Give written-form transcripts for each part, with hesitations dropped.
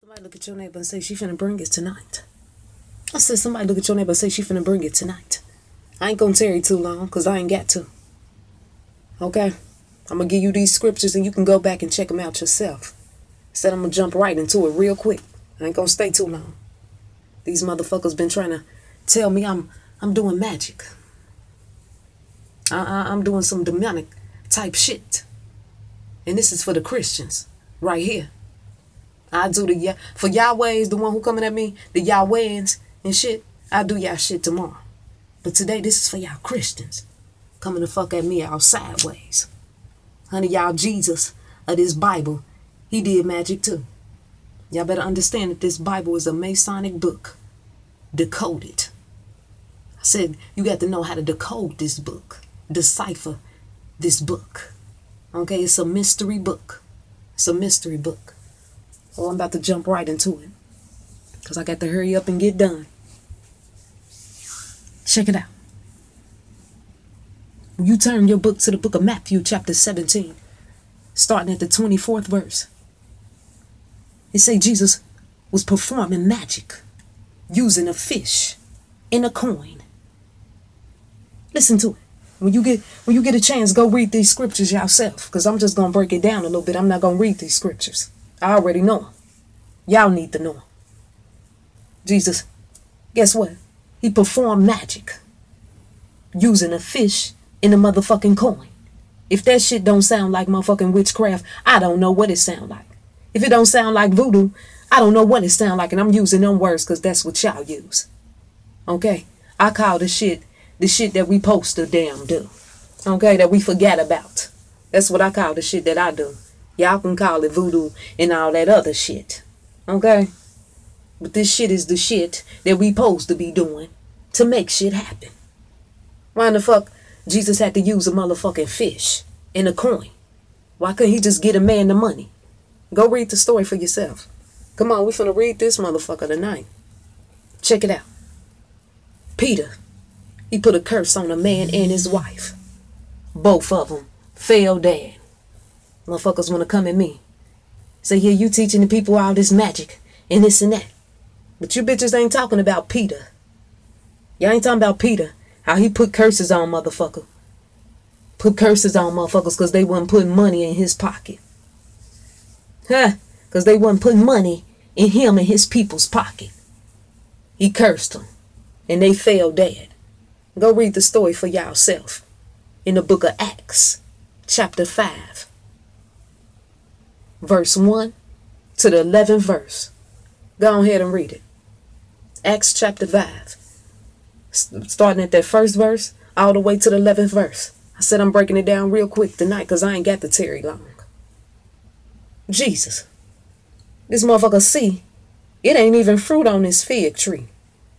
Somebody look at your neighbor and say she finna bring it tonight. I said somebody look at your neighbor and say she finna bring it tonight. I ain't gonna tarry too long because I ain't got to. Okay? I'm gonna give you these scriptures and you can go back and check them out yourself. Said I'm gonna jump right into it real quick. I ain't gonna stay too long. These motherfuckers been trying to tell me I'm doing magic. I'm doing some demonic type shit. And this is for the Christians right here. I do for Yahweh's the one who coming at me, the Yahwehans and shit. I do y'all shit tomorrow. But today this is for y'all Christians coming to fuck at me out sideways. Honey, y'all Jesus of this Bible, he did magic too. Y'all better understand that this Bible is a Masonic book. Decoded. I said you got to know how to decode this book. Decipher this book. Okay, it's a mystery book. It's a mystery book. Oh, I'm about to jump right into it because I got to hurry up and get done. Check it out. When you turn your book to the book of Matthew, chapter 17, starting at the 24th verse, it say Jesus was performing magic using a fish and a coin. Listen to it. When you get a chance, go read these scriptures yourself because I'm just going to break it down a little bit. I'm not going to read these scriptures. I already know them. Y'all need to know them. Jesus, guess what? He performed magic using a fish and a motherfucking coin. If that shit don't sound like motherfucking witchcraft, I don't know what it sound like. If it don't sound like voodoo, I don't know what it sound like. And I'm using them words because that's what y'all use. Okay? I call the shit that we supposed to damn do. Okay? That we forget about. That's what I call the shit that I do. Y'all can call it voodoo and all that other shit. Okay? But this shit is the shit that we supposed to be doing to make shit happen. Why the fuck Jesus had to use a motherfucking fish and a coin? Why couldn't he just get a man the money? Go read the story for yourself. Come on, we finna read this motherfucker tonight. Check it out. Peter, he put a curse on a man and his wife. Both of them fell dead. Motherfuckers want to come at me. Say, yeah, you teaching the people all this magic and this and that. But you bitches ain't talking about Peter. Y'all ain't talking about Peter. How he put curses on motherfucker. Put curses on motherfuckers because they wasn't putting money in his pocket. Huh? Because they wasn't putting money in him and his people's pocket. He cursed them. And they fell dead. Go read the story for yourself. In the book of Acts. Chapter 5. Verse 1 to the 11th verse. Go ahead and read it. Acts chapter 5. Starting at that first verse all the way to the 11th verse. I said I'm breaking it down real quick tonight because I ain't got to tarry long. Jesus. This motherfucker see, it ain't even fruit on this fig tree.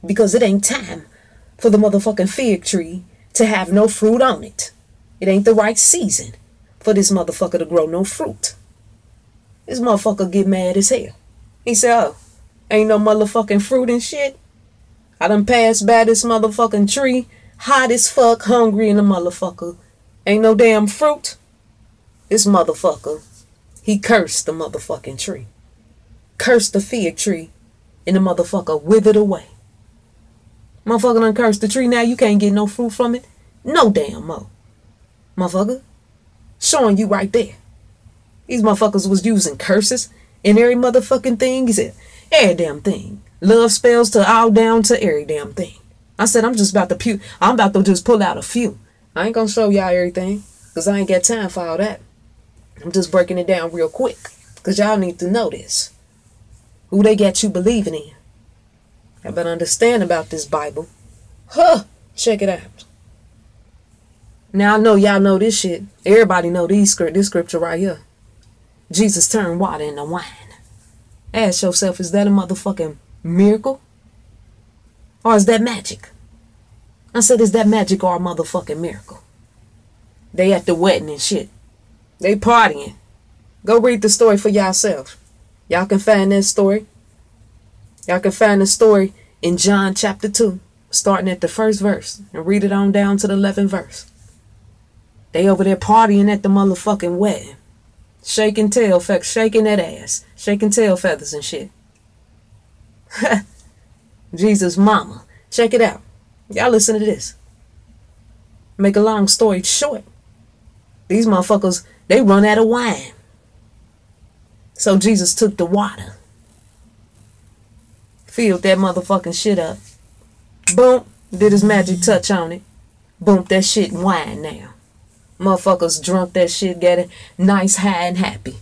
Because it ain't time for the motherfucking fig tree to have no fruit on it. It ain't the right season for this motherfucker to grow no fruit. This motherfucker get mad as hell. He said, oh, ain't no motherfucking fruit and shit. I done passed by this motherfucking tree, hot as fuck, hungry in the motherfucker. Ain't no damn fruit. This motherfucker, he cursed the motherfucking tree. Cursed the fig tree, and the motherfucker withered away. Motherfucker done cursed the tree, now you can't get no fruit from it. No damn mo. Motherfucker, showing you right there. These motherfuckers was using curses in every motherfucking thing. He said, every damn thing. Love spells to all down to every damn thing. I said, I'm about to just pull out a few. I ain't gonna show y'all everything because I ain't got time for all that. I'm just breaking it down real quick because y'all need to know this. Who they got you believing in. I better understand about this Bible. Huh, check it out. Now I know y'all know this shit. Everybody know this scripture right here. Jesus turned water into wine. Ask yourself, is that a motherfucking miracle? Or is that magic? I said, is that magic or a motherfucking miracle? They at the wedding and shit. They partying. Go read the story for yourself. Y'all can find that story. Y'all can find the story in John chapter 2, starting at the first verse, and read it on down to the 11th verse. They over there partying at the motherfucking wedding. Shaking tail feathers, shaking that ass. Shaking tail feathers and shit. Jesus' mama. Check it out. Y'all listen to this. Make a long story short. These motherfuckers, they run out of wine. So Jesus took the water. Filled that motherfucking shit up. Boom. Did his magic touch on it. Boom. That shit wine now. Motherfuckers drunk that shit, get it nice, high, and happy.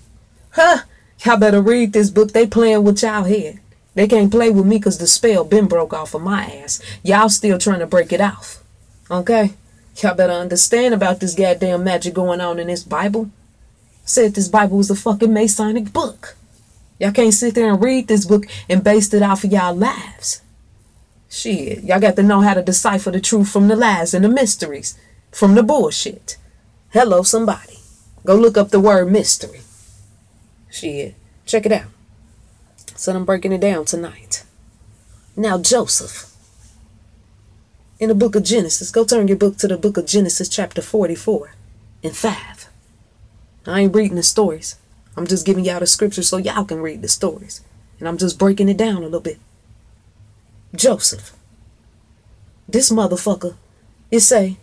Huh? Y'all better read this book. They playing with y'all head. They can't play with me because the spell been broke off of my ass. Y'all still trying to break it off. Okay? Y'all better understand about this goddamn magic going on in this Bible. Said this Bible was a fucking Masonic book. Y'all can't sit there and read this book and base it off of y'all lives. Shit. Y'all got to know how to decipher the truth from the lies and the mysteries. From the bullshit. Hello, somebody. Go look up the word mystery. Shit. Check it out. So I'm breaking it down tonight. Now, Joseph. In the book of Genesis. Go turn your book to the book of Genesis chapter 44 and 5. I ain't reading the stories. I'm just giving y'all the scriptures so y'all can read the stories. And I'm just breaking it down a little bit. Joseph. This motherfucker. It say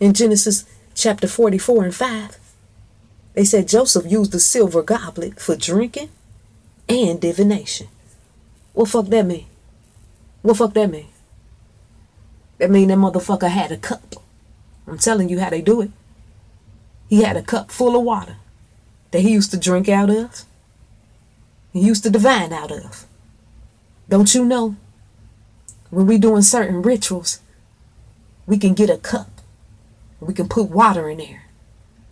in Genesis chapter 44 and 5. They said Joseph used the silver goblet for drinking and divination. What fuck that mean? What fuck that mean? That mean that motherfucker had a cup. I'm telling you how they do it. He had a cup full of water that he used to drink out of. He used to divine out of. Don't you know? When we doing certain rituals, we can get a cup. We can put water in there.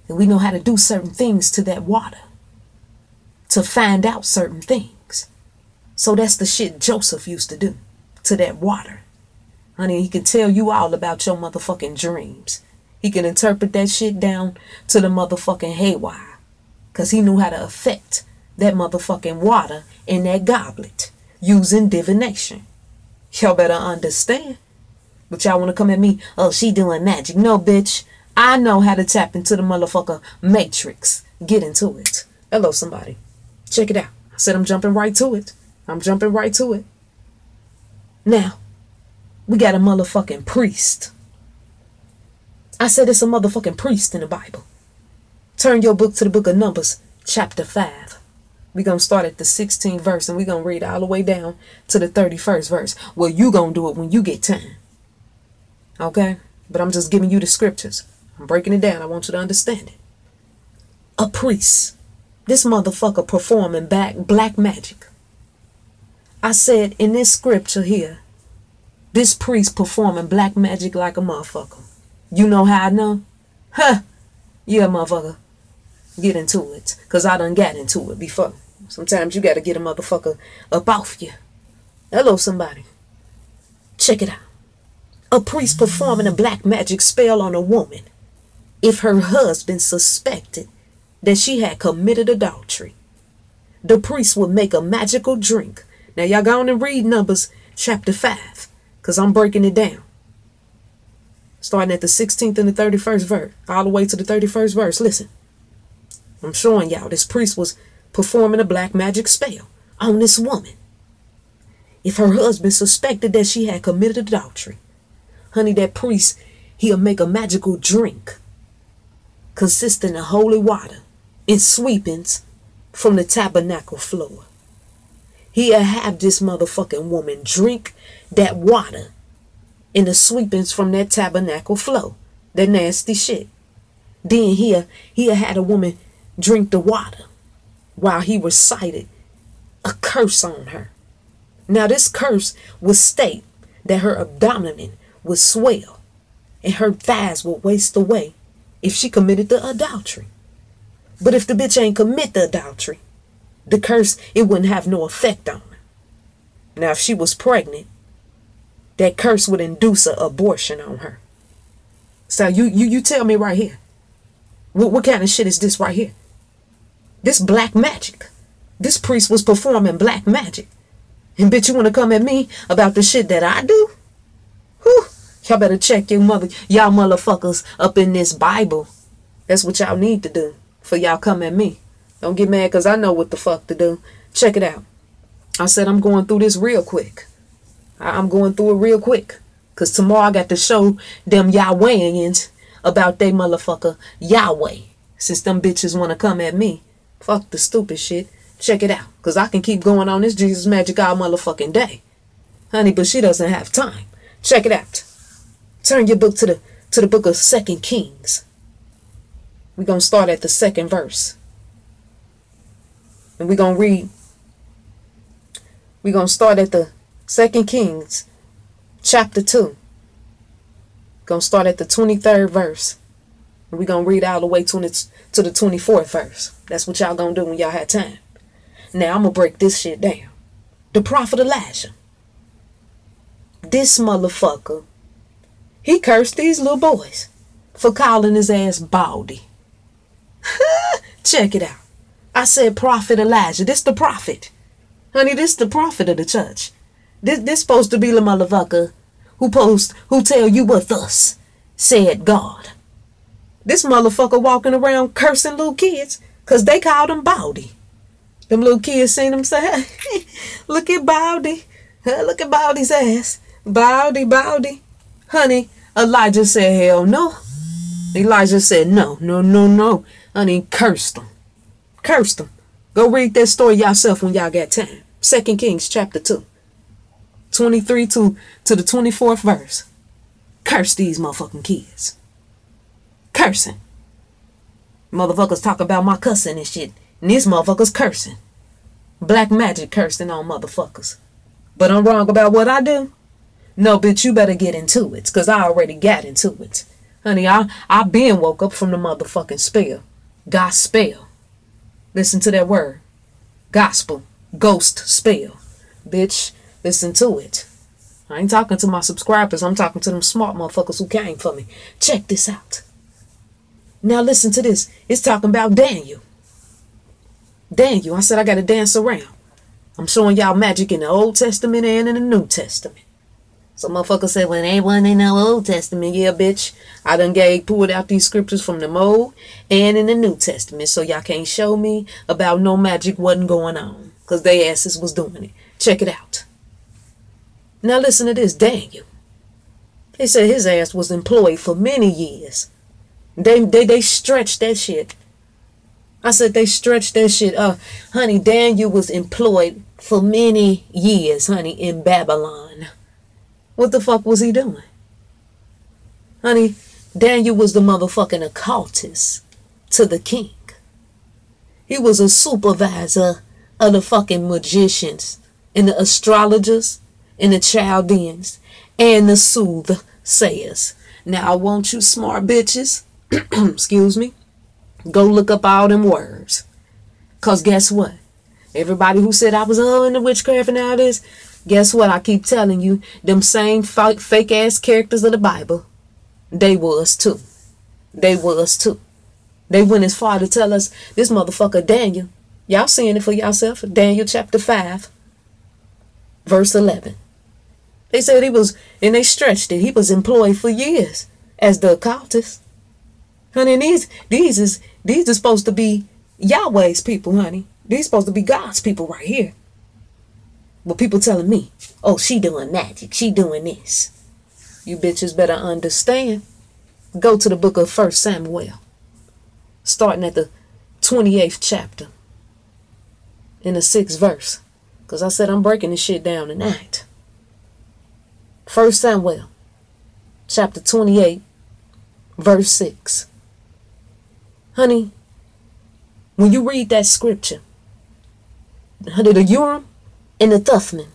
And we know how to do certain things to that water. To find out certain things. So that's the shit Joseph used to do to that water. Honey, he can tell you all about your motherfucking dreams. He can interpret that shit down to the motherfucking haywire. Because he knew how to affect that motherfucking water in that goblet using divination. Y'all better understand. But y'all want to come at me, oh, she doing magic. No, bitch. I know how to tap into the motherfucker matrix. Get into it. Hello, somebody. Check it out. I said I'm jumping right to it. I'm jumping right to it. Now, we got a motherfucking priest. I said it's a motherfucking priest in the Bible. Turn your book to the book of Numbers, chapter 5. We're going to start at the 16th verse and we're going to read all the way down to the 31st verse. Well, you going to do it when you get time. Okay? But I'm just giving you the scriptures. I'm breaking it down. I want you to understand it. A priest. This motherfucker performing black magic. I said in this scripture here, this priest performing black magic like a motherfucker. You know how I know? Huh? Yeah, motherfucker. Get into it. Because I done got into it before. Sometimes you got to get a motherfucker up off you. Hello, somebody. Check it out. A priest performing a black magic spell on a woman if her husband suspected that she had committed adultery. The priest would make a magical drink. Now y'all go on and read Numbers chapter 5 because I'm breaking it down. Starting at the 16th and the 31st verse, all the way to the 31st verse. Listen, I'm showing y'all this priest was performing a black magic spell on this woman if her husband suspected that she had committed adultery. Honey, that priest, he'll make a magical drink consisting of holy water and sweepings from the tabernacle floor. He'll have this motherfucking woman drink that water and the sweepings from that tabernacle floor. That nasty shit. Then he'll have a woman drink the water while he recited a curse on her. Now this curse would state that her abdomen would swell and her thighs would waste away if she committed the adultery. But if the bitch ain't commit the adultery, the curse, it wouldn't have no effect on her. Now if she was pregnant, that curse would induce an abortion on her. So you tell me right here, what kind of shit is this right here? This black magic. This priest was performing black magic. And bitch, you want to come at me about the shit that I do? Whew. Y'all better check y'all motherfuckers up in this Bible. That's what y'all need to do for y'all come at me. Don't get mad because I know what the fuck to do. Check it out. I said I'm going through this real quick. I'm going through it real quick. Because tomorrow I got to show them Yahwehians about they motherfucker Yahweh. Since them bitches want to come at me. Fuck the stupid shit. Check it out. Because I can keep going on this Jesus magic all motherfucking day. Honey, but she doesn't have time. Check it out. Turn your book to the book of 2 Kings. We're going to start at the 2nd verse. And we're going to read. We're going to start at the 2 Kings chapter 2. Going to start at the 23rd verse. And we're going to read all the way to the 24th verse. That's what y'all going to do when y'all have time. Now I'm going to break this shit down. The prophet Elijah. This motherfucker. He cursed these little boys for calling his ass Baldy. Check it out. I said prophet Elijah. This the prophet. Honey, this the prophet of the church. This supposed to be the motherfucker who tell you what thus said God. This motherfucker walking around cursing little kids because they called him Baldy. Them little kids seen him say, look at Baldy. Look at Baldy's ass. Baldy, Baldy. Honey, Elijah said, hell no. Elijah said, no. Honey, cursed them. Cursed them. Go read that story yourself when y'all got time. 2 Kings chapter 2. 23 to the 24th verse. Curse these motherfucking kids. Cursing. Motherfuckers talk about my cussing and shit. And these motherfuckers cursing. Black magic cursing on motherfuckers. But I'm wrong about what I do? No, bitch, you better get into it. Because I already got into it. Honey, I been woke up from the motherfucking spell. Gospel. Listen to that word. Gospel. Ghost spell. Bitch, listen to it. I ain't talking to my subscribers. I'm talking to them smart motherfuckers who came for me. Check this out. Now listen to this. It's talking about Daniel. Daniel. I said I got to dance around. I'm showing y'all magic in the Old Testament and in the New Testament. Some motherfuckers say, well, they wasn't in the Old Testament. Yeah, bitch. I done pulled out these scriptures from the Old and in the New Testament. So y'all can't show me about no magic wasn't going on. Because they asses was doing it. Check it out. Now listen to this. Daniel. They said his ass was employed for many years. They stretched that shit. I said they stretched that shit. Honey, Daniel was employed for many years, honey, in Babylon. What the fuck was he doing? Honey, Daniel was the motherfucking occultist to the king. He was a supervisor of the fucking magicians and the astrologers and the Chaldeans and the soothsayers. Now, I want you smart bitches, excuse me, go look up all them words. Because guess what? Everybody who said I was into witchcraft and all this, guess what? I keep telling you, them same fake ass characters of the Bible, they was too. They was too. They went as far to tell us this motherfucker Daniel. Y'all seeing it for yourself. Daniel chapter 5, verse 11. They said he was, and they stretched it. He was employed for years as the occultist. Honey, these are supposed to be Yahweh's people, honey. These supposed to be God's people right here. But people telling me, oh, she doing magic. She doing this. You bitches better understand. Go to the book of 1 Samuel. Starting at the 28th chapter. In the 6th verse. Because I said I'm breaking this shit down tonight. 1 Samuel. Chapter 28. Verse 6. Honey, when you read that scripture, honey, the Urim and the Thummim,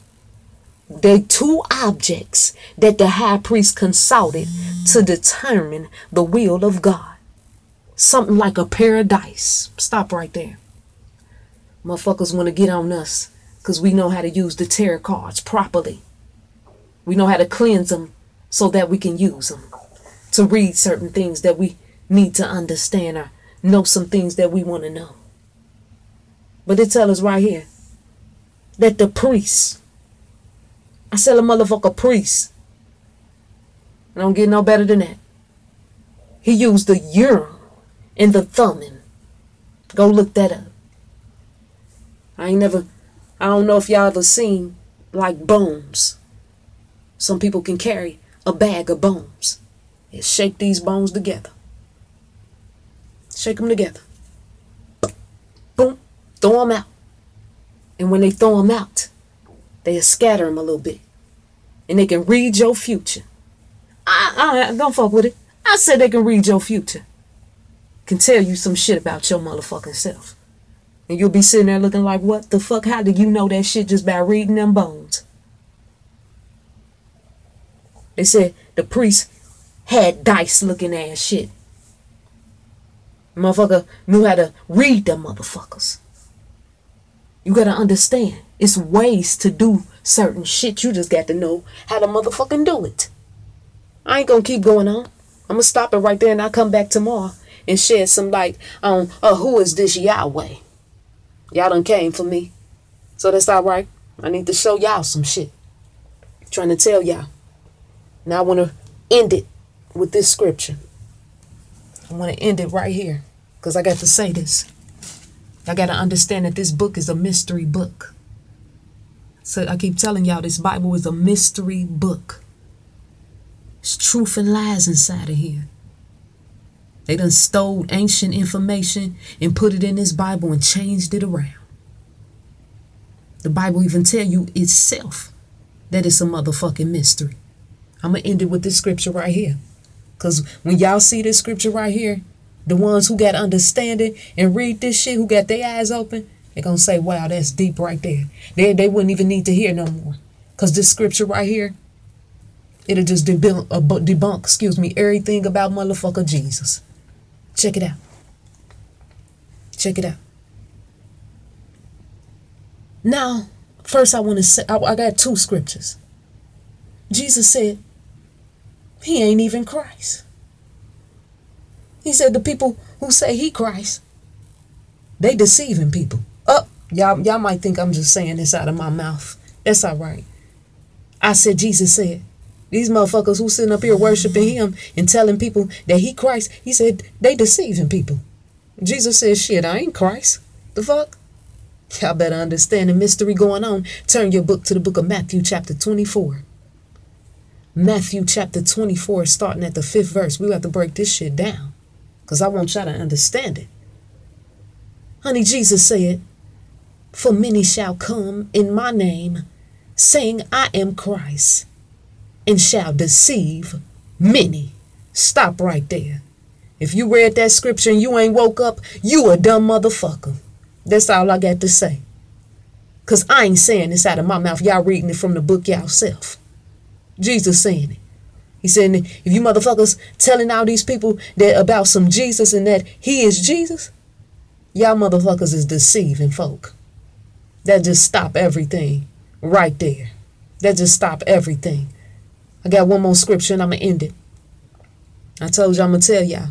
they're two objects that the high priest consulted to determine the will of God. Something like a paradise. Stop right there. Motherfuckers want to get on us because we know how to use the tarot cards properly. We know how to cleanse them so that we can use them to read certain things that we need to understand or know some things that we want to know. But it tells us right here that the priest, I said a motherfucker priest, I don't get no better than that. He used the Urim and the Thummim. Go look that up. I ain't never I don't know if y'all ever seen like bones. Some people can carry a bag of bones and shake these bones together. Shake them together. Boom. Throw them out. And when they throw them out, they scatter them a little bit. And they can read your future. I don't fuck with it. I said they can read your future. Can tell you some shit about your motherfucking self. And you'll be sitting there looking like, what the fuck? How do you know that shit just by reading them bones? They said the priest had dice looking ass shit. Motherfucker knew how to read them motherfuckers. You gotta understand, it's ways to do certain shit. You just got to know how to motherfucking do it. I ain't gonna keep going on. I'm gonna stop it right there and I'll come back tomorrow and shed some light on who is this Yahweh. Y'all done came for me. So that's all right. I need to show y'all some shit. Trying to tell y'all. Now I want to end it with this scripture. I want to end it right here because I got to say this. I got to understand that this book is a mystery book. So I keep telling y'all this Bible is a mystery book. There's truth and lies inside of here. They done stole ancient information and put it in this Bible and changed it around. The Bible even tell you itself that it's a motherfucking mystery. I'm going to end it with this scripture right here. Because when y'all see this scripture right here, the ones who got understanding and read this shit, who got their eyes open, they're going to say, wow, that's deep right there. They wouldn't even need to hear no more. Because this scripture right here, it'll just debunk, everything about motherfucker Jesus. Check it out. Check it out. Now, first I want to say, I got two scriptures. Jesus said, he ain't even Christ. He said the people who say he Christ, they deceiving people. Y'all might think I'm just saying this out of my mouth. That's all right. I said, Jesus said, these motherfuckers who sitting up here worshiping him and telling people that he Christ, he said they deceiving people. Jesus said, shit, I ain't Christ. The fuck? Y'all better understand the mystery going on. Turn your book to the book of Matthew chapter 24. Matthew chapter 24, starting at the 5th verse. We have to break this shit down because I want y'all to understand it. Honey, Jesus said, for many shall come in my name, saying I am Christ, and shall deceive many. Stop right there. If you read that scripture and you ain't woke up, you a dumb motherfucker. That's all I got to say. Because I ain't saying this out of my mouth. Y'all reading it from the book yourself. Jesus saying it. He said, if you motherfuckers telling all these people that about some Jesus and that he is Jesus, y'all motherfuckers is deceiving folk. That just stop everything right there. That just stop everything. I got one more scripture and I'm going to end it. I told you I'm going to tell y'all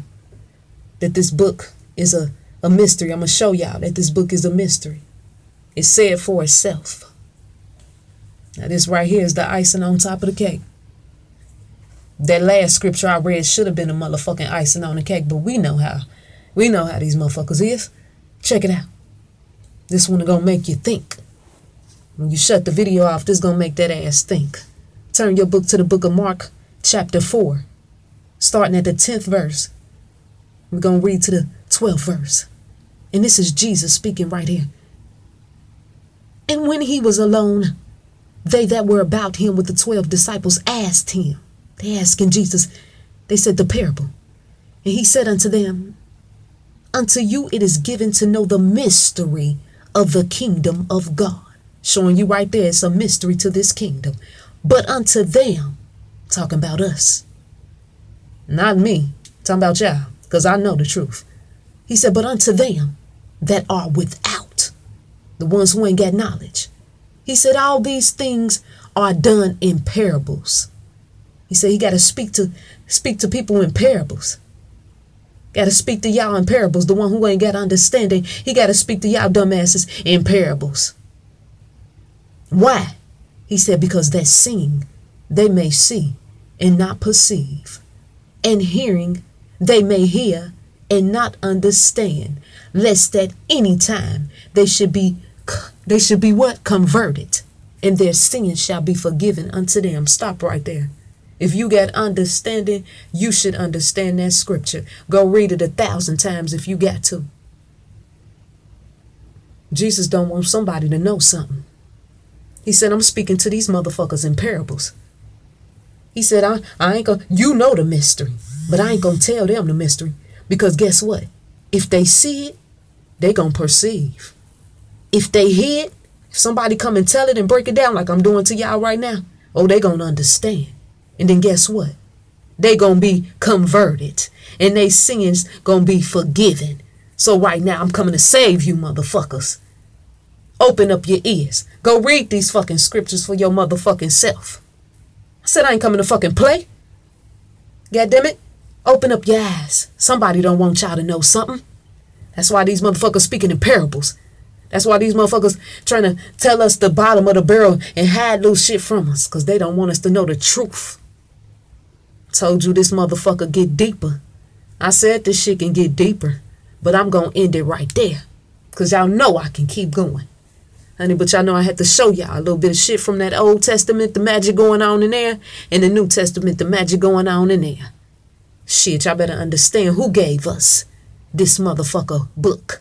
that this book is a mystery. I'm going to show y'all that this book is a mystery. It said for itself. Now this right here is the icing on top of the cake. That last scripture I read should have been a motherfucking icing on the cake, but we know how. We know how these motherfuckers is. Check it out. This one is going to make you think. When you shut the video off, this is going to make that ass think. Turn your book to the book of Mark chapter 4, starting at the 10th verse. We're going to read to the 12th verse. And this is Jesus speaking right here. And when he was alone, they that were about him with the 12 disciples asked him. They asking Jesus, they said the parable. And he said unto them, unto you it is given to know the mystery of the kingdom of God. Showing you right there, it's a mystery to this kingdom. But unto them, talking about us, not me, talking about y'all, because I know the truth. He said, but unto them that are without, the ones who ain't got knowledge. He said, all these things are done in parables. He said he got to speak to people in parables. Got to speak to y'all in parables. The one who ain't got understanding, he got to speak to y'all dumbasses in parables. Why? He said, because that seeing they may see and not perceive, and hearing they may hear and not understand, lest at any time they should be They should be what? Converted. And their sins shall be forgiven unto them. Stop right there. If you got understanding, you should understand that scripture. Go read it 1,000 times if you got to. Jesus don't want somebody to know something. He said, I'm speaking to these motherfuckers in parables. He said, I ain't gonna, you know the mystery, but I ain't gonna tell them the mystery. Because guess what? If they see it, they gonna perceive. If they hear it, if somebody come and tell it and break it down like I'm doing to y'all right now, oh, they gonna understand. And then guess what? They gonna be converted. And they sins gonna be forgiven. So right now, I'm coming to save you motherfuckers. Open up your ears. Go read these fucking scriptures for your motherfucking self. I said I ain't coming to fucking play. God damn it. Open up your eyes. Somebody don't want y'all to know something. That's why these motherfuckers speaking in parables. That's why these motherfuckers trying to tell us the bottom of the barrel and hide little shit from us. Because they don't want us to know the truth. Told you this motherfucker get deeper. I said this shit can get deeper. But I'm going to end it right there. Because y'all know I can keep going. Honey, but y'all know I had to show y'all a little bit of shit from that Old Testament, the magic going on in there. And the New Testament, the magic going on in there. Shit, y'all better understand who gave us this motherfucker book.